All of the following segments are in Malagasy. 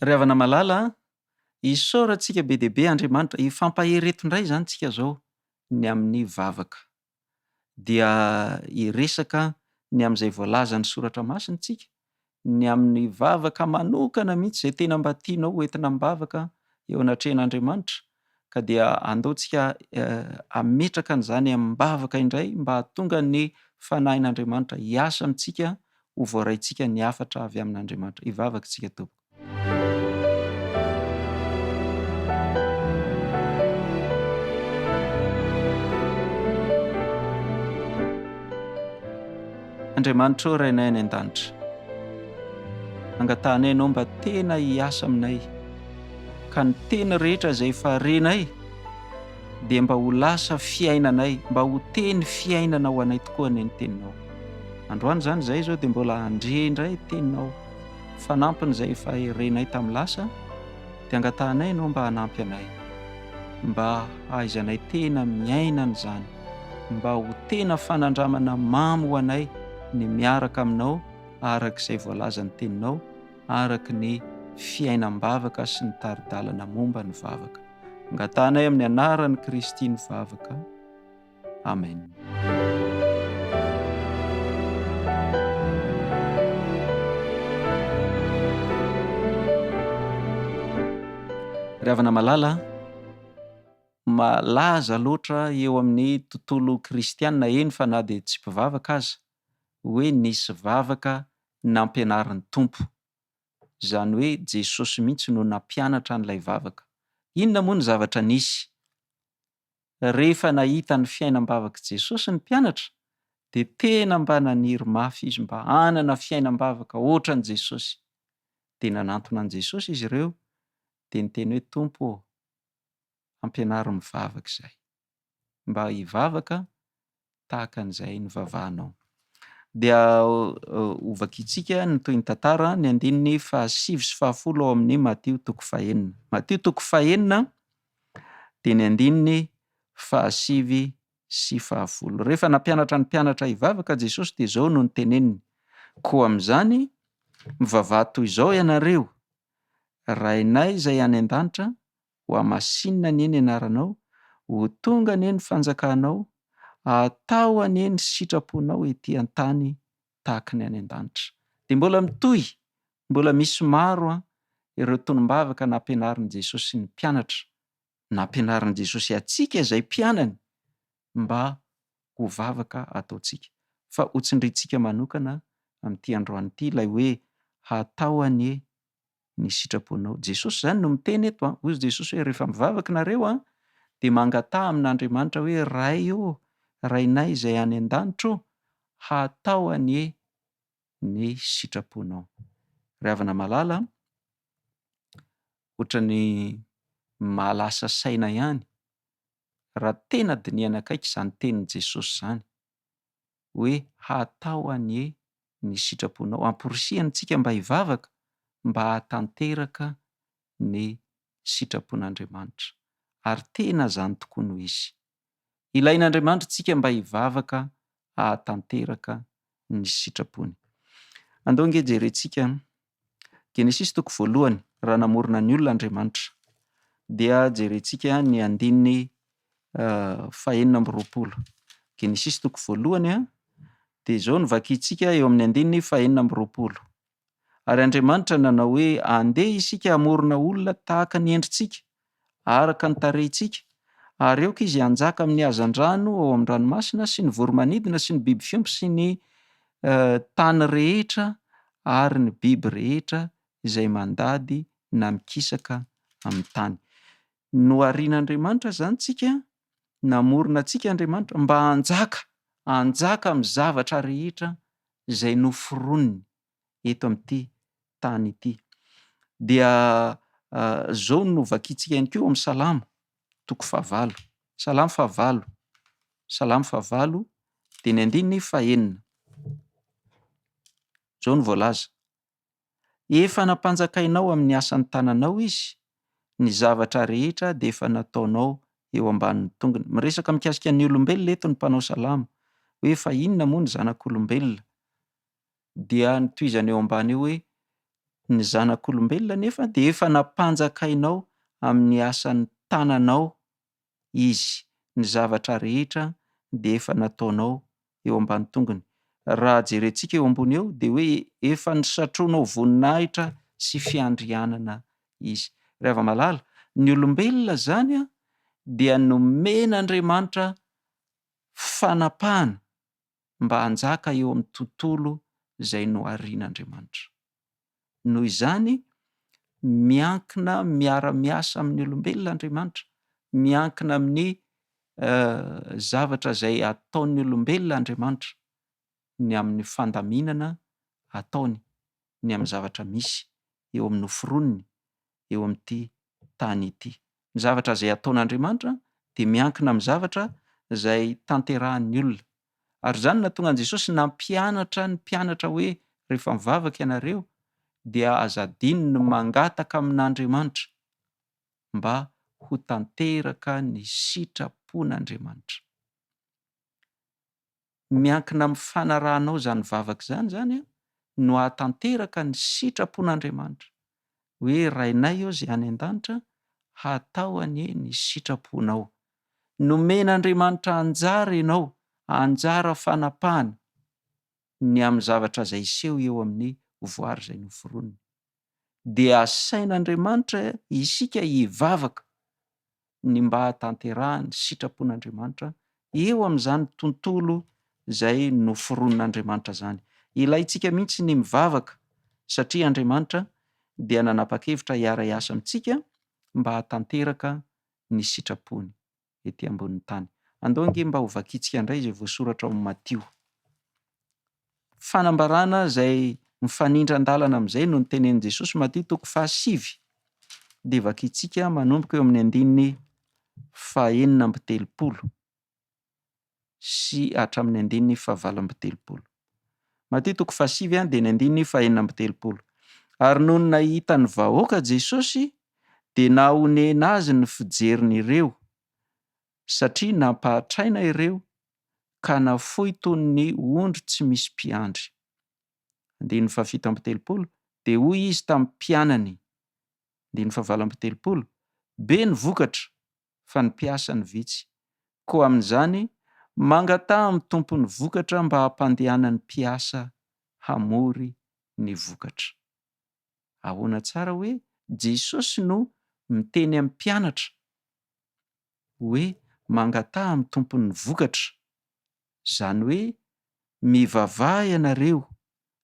Ry havana malala, isaorantsika be dia be Andriamanitra hifampahereto indray zany tsika zao ny amin'ny vavaka. Dia hiresaka ny amin'izay voalaza ny soratra masina tsika, ny amin'ny vavaka manokana mihitsy izay tena mba tianao hoentina mibavaka eo anatrehan'Andriamanitra, ka dia andaontsika hametraka an'izany amin'ny mbavaka indray mba hahatonga ny fanahin'Andriamanitra hiasa amintsika ho voaraintsika ny hafatra avy amin'Andriamanitra. Hivavaka tsika tompoko. Andriamanitra o Rainay any an-danitra, angatanay ianao mba tena hiasa aminay, ka ny teny rehetra izay faharenay dia mba ho lasa fiainanay, mba ho teny fiainana ho anay tokoa ny teninao. Androany zany izay zao dia mbola handre teninao, fanampiny izay faherenay tamin'ny lasa, dia angatanay ianao mba hanampy anay, mba hahaizanay tena miaina an'izany, mba ho tena fanandramana mamy ho anay ny miaraka aminao araka izay voalaza ny teninao, araka ny fiainam-bavaka sy ny taridalana momba ny vavaka. Angatanay amin'ny anaran'i Kristy ny vavaka. Amen. Ry havana malala, malaza loatra eo amin'ny tontolo kristianina eny fa na dia tsy mpivavaka aza, hoe nisy vavaka nampianarin'ny Tompo. Izany hoe Jesosy mihitsy no nampianatra an'ilay vavaka. Inona moa ny zavatra nisy? Rehefa nahita ny fiainam-bavaka Jesosy ny mpianatra, dia tena mba naniry mafy izy mba hanana fiainam-bavaka ohatra ny Jesosy. Dia nanantona an'i Jesosy izy ireo, dia niteny hoe Tompo, ampianaro mivavaka izay, mba hivavaka tahaka an'izay novavahanao. Dia ovakitsika ny toy ny tantara ny 7:10 ao amin'ny Mateo 5:. Mateo 5:10 dia ny 7:10. Rehefa nampianatra ny mpianatra hivavaka Jesosy dia izao no niteneniny: koa amin'izany mivavaha toy izao ianareo, Rainay izay any an-danitra ho hamasinina ny eny anaranao, ho tonga ny eny fanjakanao, atao any eny sitraponao etỳ an-tany tahaka ny any an-danitra. Dia mbola mitohy, mbola misy maro ireo tonom-bavaka nampianarin'i Jesosy sy ny mpianatra, nampianarin'i Jesosy atsika izay mpianany mba ho vavaka ataontsika. Fa ho tsindriantsika manokana amin'ity androany ity ilay hoe hatao any ny sitraponao. Jesosy zany no miteny eto. Hoy Jesosy hoe rehefa mivavaka nareo dia mangataha amin'Andriamanitra hoe Ray o, Rainay izay any an-danitra o, hatao any ny sitraponao. Ry havana malala, ohatran'ny mahalasa saina ihany raha tena dinihana akaiky izany tenin'i Jesosy izany hoe hatao any ny sitraponao, amporisihany tsika mba hivavaka, mba hatanteraka ny sitrapon'Andriamanitra. Ary tena zany tokoa no izy. Ilain'Andriamanitra tsika mba hivavaka hatanteraka ny sitrapony. Andao nge jerentsika Genesis 1, raha namorona ny olona Andriamanitra, dia jerentsika ny 2:20. Genesis 1 dia izao no vakintsika eo amin'ny 2:20. Ary Andriamanitra nanao hoe andeha isika hamorona olona tahaka ny endritsika, araka ny tarehintsika, ary aoka izy hanjaka amin'ny hazan-drano ao amin'ny ranomasina sy ny voromanidina sy ny biby fiompy sy ny tany rehetra ary ny biby rehetra izay mandady na mikisaka amin'ny tany. Noharian'Andriamanitra zany tsika, namorona tsika Andriamanitra mba hanjaka amin'ny zavatra rehetra izay noforoniny eto amin'ity tany ity. Dia zao no vakintsika ihany koa amin'ny Salamo 9:9. Salamo 9:9. Salamo 9:9 dia ny 2:1. Zao no voalaza: efa nampanjakainao amin'ny asan'ny tananao izy, ny zavatra rehetra dia efa nataonao eo ambanin'ny tongony. Miresaka mikasika ny olombelona eto ny mpanao salamo hoe fa inona moa ny zanak'olombelona? Dia nitohizany eo ambany eo hoe Ny zanak'olombelona nefa dia efa napanjakainao amin'ny asan'ny tananao izy. Ny zavatra rehetra dia efa nataonao eo ambany tongony. Raha jerentsika eo ambony eo dia hoe efa nisatroanao voninahitra sy fiandrianana izy. Reva malala, ny olombelona zany dia nomen'Andriamanitra fanapahana mba hanjaka eo amin'ny tontolo izay noharian'Andriamanitra. Noho izany miankina miara-miasa amin'ny olombelona Andriamanitra, miankina amin'ny zavatra izay ataon'ny olombelona Andriamanitra, ny amin'ny fandaminana ataony, ny amin'ny zavatra misy eo amin'ny noforoniny, eo amin'ity tany ity. Ny zavatra izay ataon'Andriamanitra dia miankina amin'ny zavatra izay tanterahan'ny olona. Ary izany nahatonga an'i Jesosy nampianatra ny mpianatra hoe rehefa mivavaka ianareo dia azadiny ny mangataka amin'Andriamanitra mba ho tanteraka ny sitrapon'Andriamanitra. Miankina amin'ny fanarahanao izany vavaka izany no hahatanteraka ny sitrapon'Andriamanitra. Hoe rainay eo izay any an-danitra, hatao anie ny sitraponao. Nomen'Andriamanitra anjara ianao, anjara fanapahana ny amin'ny zavatra izay iseho eo amin'ny voary izay noforoniny. Dia asain'Andriamanitra isika hivavaka ny mba hahatanterahany sitrapon'Andriamanitra eo amin'izany tontolo izay noforonin'Andriamanitra zany. Ilaintsika mihitsy ny mivavaka satria Andriamanitra dia nanapa-kevitra hiara-hiasa amintsika mba hahatanteraka ny sitrapony ety ambonin'ny tany. Andao ange mba ho vakiantsika indray izay voasoratra ao amin'ny Matio. Fanambarana izay mifanindra an-dalana amin'izay no nitenenin'i Jesosy, Matio 7 dia vakiantsika manomboka eo amin'ny andininy 470 sy hatramin'ny andininy 870. Matio 7 dia ny andininy 470. Ary noho ny nahita ny vahoaka Jesosy dia nahonena azy ny fijerin'ireo satria nampahatraina ireo ka nafoy toy ny ondry tsy misy mpiandry. Andininy 770 dia hoy izy tamin'ny mpianany. Andininy 770 be ny vokatra fa ny mpiasa ny vitsy. Koa amin'izany mangataha amin'ny tompony vokatra mba hampandehanany mpiasa hamory ny vokatra. Ahoana tsara hoe Jesosy no miteny amin'ny mpianatra hoe mangataha amin'ny tompony vokatra. Izany hoe mivavaha ianareo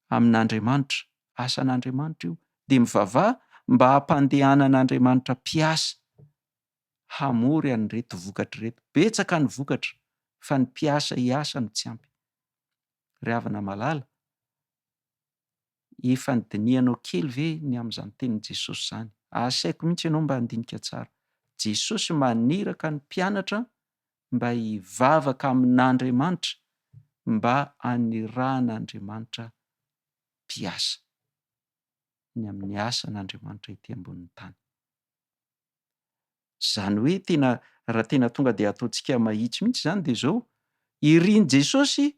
amin'Andriamanitra, asan'Andriamanitra io, dia mivavaha mba hampandehanan'Andriamanitra mpiasa hamory an'ireto vokatra ireto. Betsaka ny vokatra fa ny mpiasa hiasa no tsy ampy. Ry havana malala, efa nidinihanao kely ve ny amin'izany tenin'i Jesosy izany? Asaiko mihitsy ianao mba handinika tsara. Jesosy maniraka ny mpianatra mba hivavaka amin'Andriamanitra, mba hanirahan'Andriamanitra mpiasa ny amin'ny asan'Andriamanitra ety ambonin'ny tany. Izany hoe tena raha tena tonga dia ataontsika mahitsy mihitsy izany dia izao, iriany Jesosy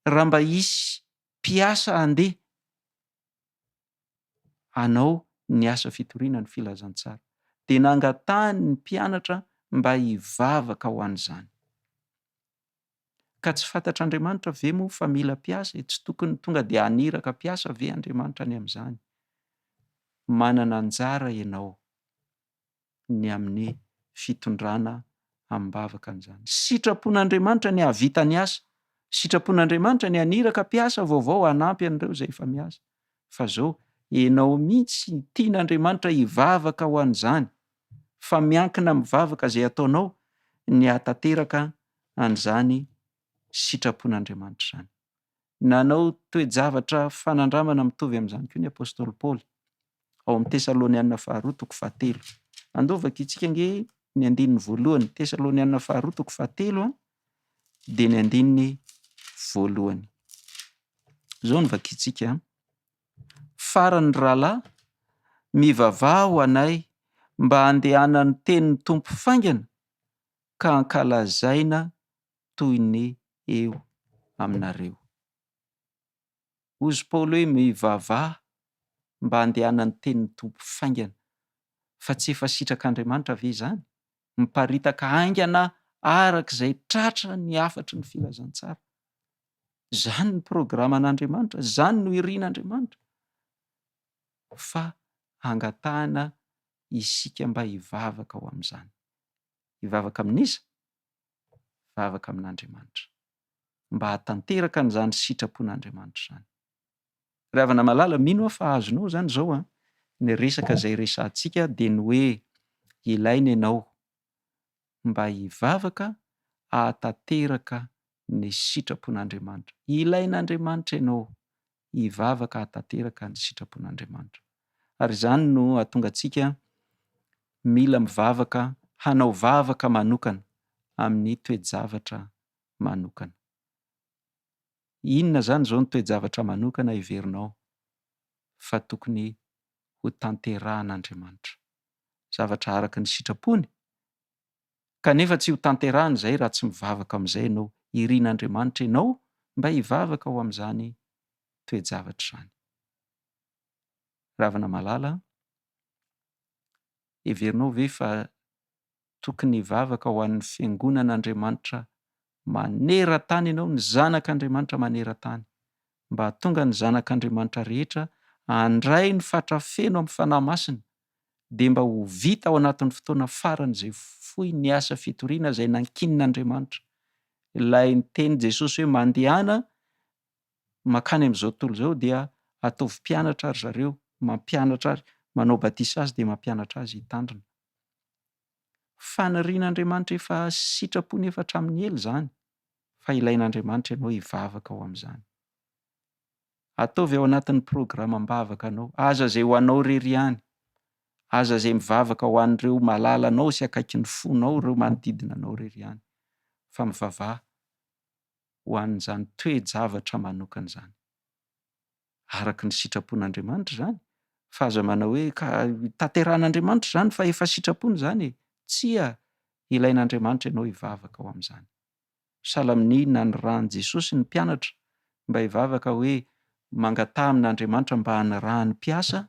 raha mba hisy mpiasa handeha hanao ny asa fitoriana ny filazantsara, dia nangatahany ny mpianatra mba hivavaka ho an'izany. Ka tsy fantatr'Andriamanitra ve moa fa mila mpiasa? Tsy tokony tonga dia haniraka mpiasa ve Andriamanitra any amin'izany? Manana anjara ianao ny amin'ny fitondrana am-bavaka an'izany. Sitrapon'Andriamanitra ny hahavita ny asa, sitrapon'Andriamanitra ny haniraka mpiasa vaovao hanampy an'ireo izay efa miasa. Fa izao ianao mihitsy tian'Andriamanitra hivavaka ho an'izany, fa miankina mivavaka izay ataonao ny hahatanteraka an'izany sitrapon'Andriamanitra izany. Nanao toe-javatra fanandramana mitovy amin'izany koa ny apôstôly Paoly ao amin'ny Tesalonianina 2:7. Andao vakiantsika ange ny andininy 1, Tesalonianina 2:7 dia ny andininy 1. Izao no vakiantsika: farany rahalahy, mivavaha ho anay mba handehanany tenin'ny tompo faingana ka hankalazaina toy ny eo aminareo. Ozy Paoly hoe mivavaha mba handehanany tenin'ny tompo faingana, fa tsy efa sitrak'Andriamanitra ve izany? Miparitaka haingana arak'izay tratra ny afatry ny filazantsara. Zany ny programan'Andriamanitra, zany no irian'Andriamanitra. Fa angatahana isika mba hivavaka ao amin'izany. Hivavaka amin'iza? Hivavaka amin'Andriamanitra. Mba hatanteraka an'izany sitrapon'Andriamanitra izany. Ry havana malala, mino aho fa azonao zany zao ny resaka izay resantsika dia ny hoe ilaina ianao mba hivavaka hatanteraka ny sitrapon'Andriamanitra. Ilain'Andriamanitra ianao hivavaka hatanteraka ny sitrapon'Andriamanitra. Ary izany no hahatonga antsika mila mivavaka, hanao vavaka manokana amin'ny toe-javatra manokana. Inona izany izao ny toe-javatra manokana heverinao? Fa tokony ho tanterahan'Andriamanitra. Zavatra araka ny sitrapony. Kanefa tsy ho tanterahana izay raha tsy mivavaka amin'izay ianao. Irian'Andriamanitra ianao mba hivavaka ao amin'izany toe-javatra izany. Ravana malala, heverinao ve fa tokony hivavaka ho an'ny fiangonan'Andriamanitra maneran-tany ianao, ny zanak'Andriamanitra maneran-tany, mba hahatonga ny zanak'Andriamanitra rehetra handray ny fatrafeno amin'ny fanahy masina, dia mba ho vita ao anatin'ny fotoana farany izay fohy ny asa fitoriana izay nankinin'Andriamanitra. Ilay niteny Jesosy hoe mandehana makany amin'izao tontolo izao dia ataovy mpianatra ary zareo, mampianatra azy, manao batisa azy dia mampianatra azy hitandrina. Fanirian'Andriamanitra efa sitrapony efa hatramin'ny ela izany, fa ilain'Andriamanitra ianao hivavaka ao amin'izany. Ataovy ao anatin'ny programam-bavaka anao, aza izay ho anao irery ihany, aza izay mivavaka ho an'ireo malala anao sy akaiky ny fonao, ireo manodidina anao irery ihany, fa mivavaha ho an'izany toe-javatra manokana izany. Araka ny sitrapon'Andriamanitra izany, fa aza manao hoe tanterahan'Andriamanitra izany fa efa sitrapony izany e. Tsia, ilain'Andriamanitra ianao hivavaka ao amin'izany. Sahala amin'inona ny rahan'i Jesosy ny mpianatra mba hivavaka hoe mangataha amin'Andriamanitra mba hanarahany mpiasa,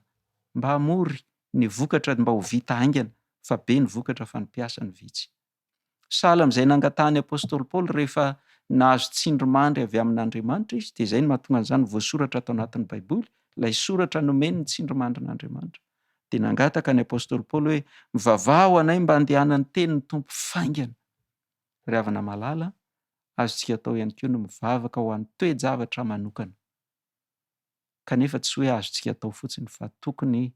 mba hamory ny vokatra mba ho vita haingana, fa be ny vokatra fa ny mpiasa ny vitsy. Sahala amin'izay nangatahany apôstôly Paoly rehefa nahazo tsindrimandry avy amin'Andriamanitra izy, dia izay no mahatonga an'izany voasoratra atao anatin'ny Baiboly, ilay soratra nomeny ny tsindrimandrin'Andriamanitra. Dia nangataka ny apôstôly Paoly hoe mivavaha ho anay mba handehanany tenin'ny tompo faingana. Ry havana malala, azontsika atao ihany koa no mivavaka ho an'ny toe-javatra manokana. Kanefa tsy hoe azontsika atao fotsiny fa tokony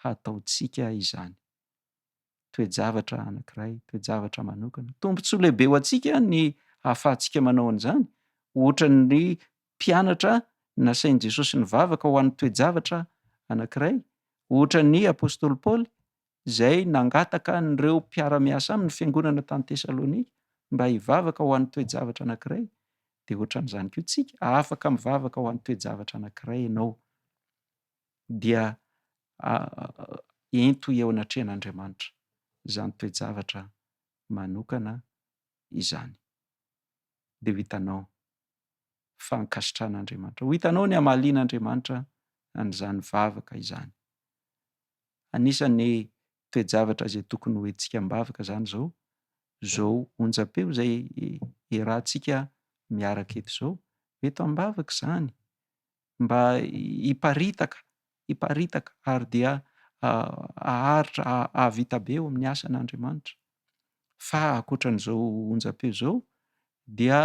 hataontsika izany. Toe-javatra anankiray, toe-javatra manokana. Tombontsoa lehibe ho antsika ny ahafahantsika manao an'izany. Ohatra ny mpianatra nasain'i Jesosy nivavaka ho an'ny toe-javatra anankiray. Ohatra ny apôstôly Paoly izay nangataka an'ireo mpiara-miasa aminy fiangonana tany Tesalonika mba hivavaka ho an'ny toe-javatra anankiray. Dia ohatran'izany koa tsika, afaka mivavaka ho an'ny toe-javatra anankiray ianao. Dia ento eo anatrehan'Andriamanitra izany toe-javatra manokana izany. Dia ho hitanao fankasitrahan'Andriamanitra. Ho hitanao ny hamalian'Andriamanitra an'izany vavaka izany. Anisan'ny toe-javatra izay tokony hoentsika mivavaka izany izao onjam-peo izay iarahantsika miaraka eto izao. Eto am-bavaka izany, mba hiparitaka ary dia haharitra hahavita be eo amin'ny asan'Andriamanitra. Fa ankoatran'izao onjam-peo izao dia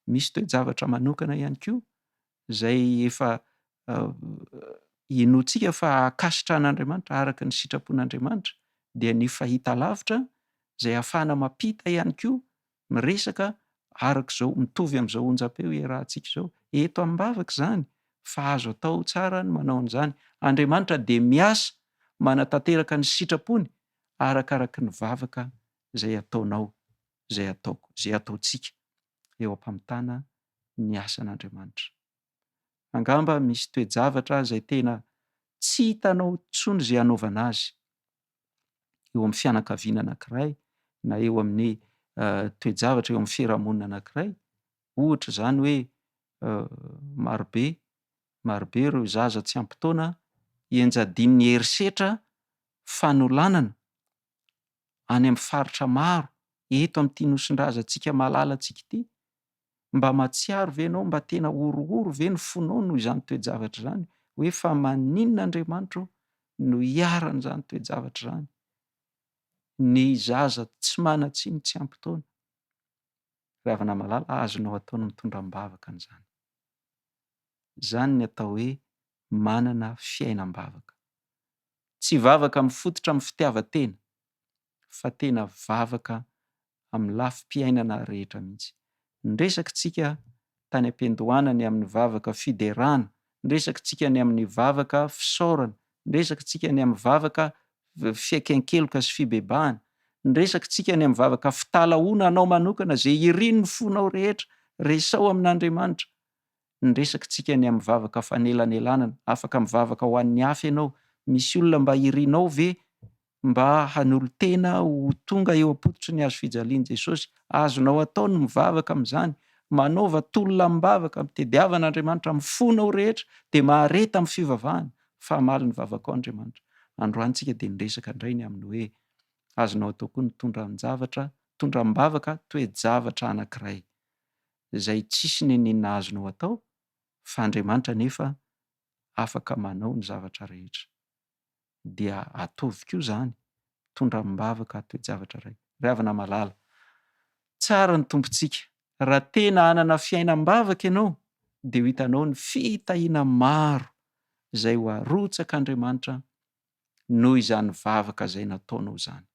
misy toe-javatra manokana ihany koa izay efa inoantsika fa hakasitrahan'Andriamanitra araka ny sitrapon'Andriamanitra, dia ny fahitalavitra izay ahafahana mampita ihany koa miresaka arak'izao, mitovy amin'izao onjam-peo iarahantsika izao. Eto am-bavaka izany, fa azo atao tsara ny manao an'izany. Andriamanitra dia miasa manatanteraka ny sitrapony arakaraka ny vavaka izay ataonao, izay ataoko, izay ataontsika eo am-pamitana ny asan'Andriamanitra. Angamba misy toe-javatra izay tena tsy hitanao intsony izay hanaovana azy eo amin'ny fianakaviana anankiray, na eo amin'ny toe-javatra eo amin'ny fiarahamonina anankiray. Ohatra izany hoe marobe ireo zaza tsy ampy taona enjadin'ny herisetra fanolanana any amin'ny faritra maro eto amin'ity nosin-drazantsika malala antsika ity, mba matsiaro ve ianao, mba tena orooro ve ny fonao noho izany toe-javatra izany, hoe fa maninona Andriamanitra no hiaran'izany toe-javatra izany. Ny zaza tsy mana-tsiny tsy ampy-taona, ravina malala azonao ataony mitondram-bavaka an'izany. Izany ny atao hoe manana fiainam-bavaka. Tsy vavaka mifototra amin'ny fitiavan-tena, fa tena vavaka amin'ny lafim-piainana rehetra mihitsy. Nresakitsika tany am-piandohana ny amin'ny vavaka fiderana, nresakitsika ny amin'ny vavaka fisaorana, nresakitsika ny amin'ny vavaka fiakenkeloka sy fibebahana, nresakitsika ny amin'ny vavaka fitalahoana anao manokana zay iriny ny fonao rehetra resao amin'Andriamanitra. Nresakitsika ny amin'ny vavaka fanelanelanana, afaka mivavaka ho an'ny hafa ianao. Misy olona mba irinao ve mba hanolo-tena ho tonga eo am-pototry ny hazo fijalian'i Jesosy? Azonao atao ny mivavaka amin'izany, manaova tolona-mibavaka, mitediavan'Andriamanitra amin'ny fonao rehetra, dia mahareta amin'ny fivavahana. Famaly ny vavaka ao Andriamanitra. Androany tsika dia niresaka indray ny amin'ny hoe azonao atao koa ny tondram-bavaka toe-javatra anankiray, izay tsisy ny inona azonao atao, fa Andriamanitra nefa afaka manao ny zavatra rehetra. Dia ataovy koa izany, tondram-bavaka toe-javatra iray. Ravina malala, tsara ny tompontsika. Raha tena hanana fiainam-bavaka ianao, dia ho hitanao ny fitahiana maro izay ho arotsak'Andriamanitra noho izany vavaka izay nataonao izany.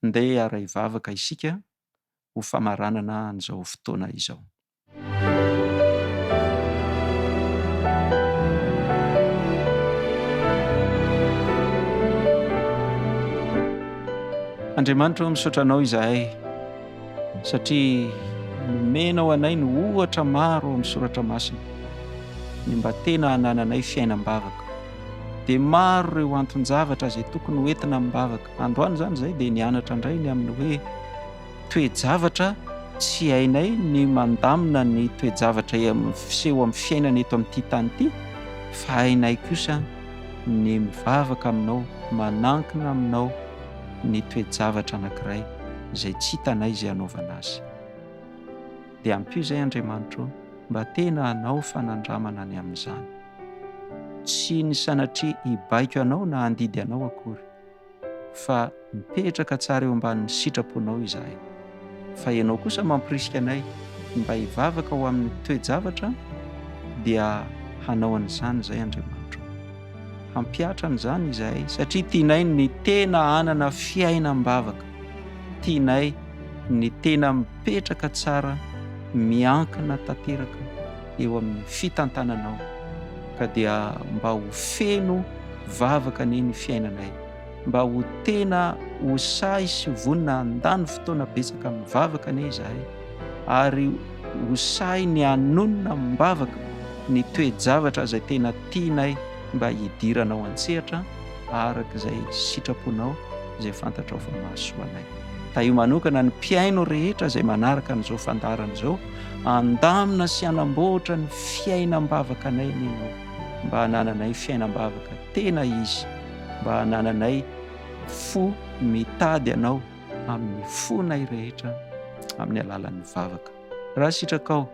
Andeha haray vavaka isika ho famaranana an'izao fotoana izao. Andriamanitra, misaotra anao izahay satria nomenao anay ny ohatra maro amin'ny soratra masina, ny mba tena hanananay fiainam-bavaka. Dia maro ireo anton-javatra izay tokony hoentina amin'ny-bavaka. Androany izany izay dia nianatra indray ny amin'ny hoe toe-javatra tsy hainay ny mandamina ny toe-javatra fiseho amin'ny fiainana eto amin'ity tany ity, fa hainay kosa ny mivavaka aminao, manankina aminao ny toe-javatra anankiray izay tsy hitanay izay hanaovana azy. Dia ampio izay Andriamanitra, mba tena hanao fanandramana ny amin'izany. Tsy ny sanatria hibaiko anao na handidy anao akory, fa mipetraka tsara eo ambanin'ny sitraponao izahay. Fa ianao kosa mampirisika anay mba hivavaka ho amin'ny toe-javatra, dia hanao an'izany izay Andriamanitra. Hampiatra an'izany izahay satria tianay ny tena hanana fiainam-bavaka, tianay ny tena mipetraka tsara, miankina tanteraka eo amin'ny fitantananao, ka dia mba ho feno vavaka ny fiainanay, mba ho tena ho say sy vonina handany fotoana betsaka amin'ny vavaka anie izahay, ary ho say ny hanonona mibavaka ny toe-javatra izay tena tianay mba hidiranao an-tsehatra araka izay sitraponao izay fantatrao fa mahasoa anay. Da io manokana ny mpiaino rehetra izay manaraka an'izao fandarana izao, andamina sy hanamboatra ny fiainam-bavaka anay ianao, mba hanananay fiainam-bavaka tena izy, mba hanananay fo mitady anao amin'ny fonay rehetra amin'ny alalan'ny vavaka. Raha sitrakao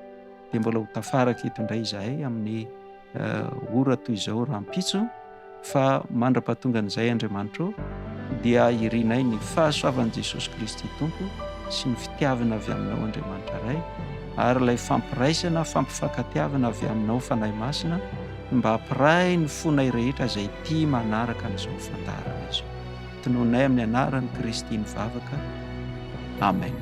dia mbola ho tafaraka eto indray izahay amin'ny ora toy izao rahampitso, fa mandra-pahatonga an'izay Andriamanitra dia irinay ny fahasoavan'i Jesosy Kristy Tompo sy ny fitiavana avy aminao Andriamanitra iray, ary ilay fampiraisana, fampifankatiavana avy aminao fanahy masina, mba hampiray ny fonay rehetra izay tia manaraka an'izao fandarana izao. Tonoinay amin'ny anaran'i Kristy ny vavaka. Amen.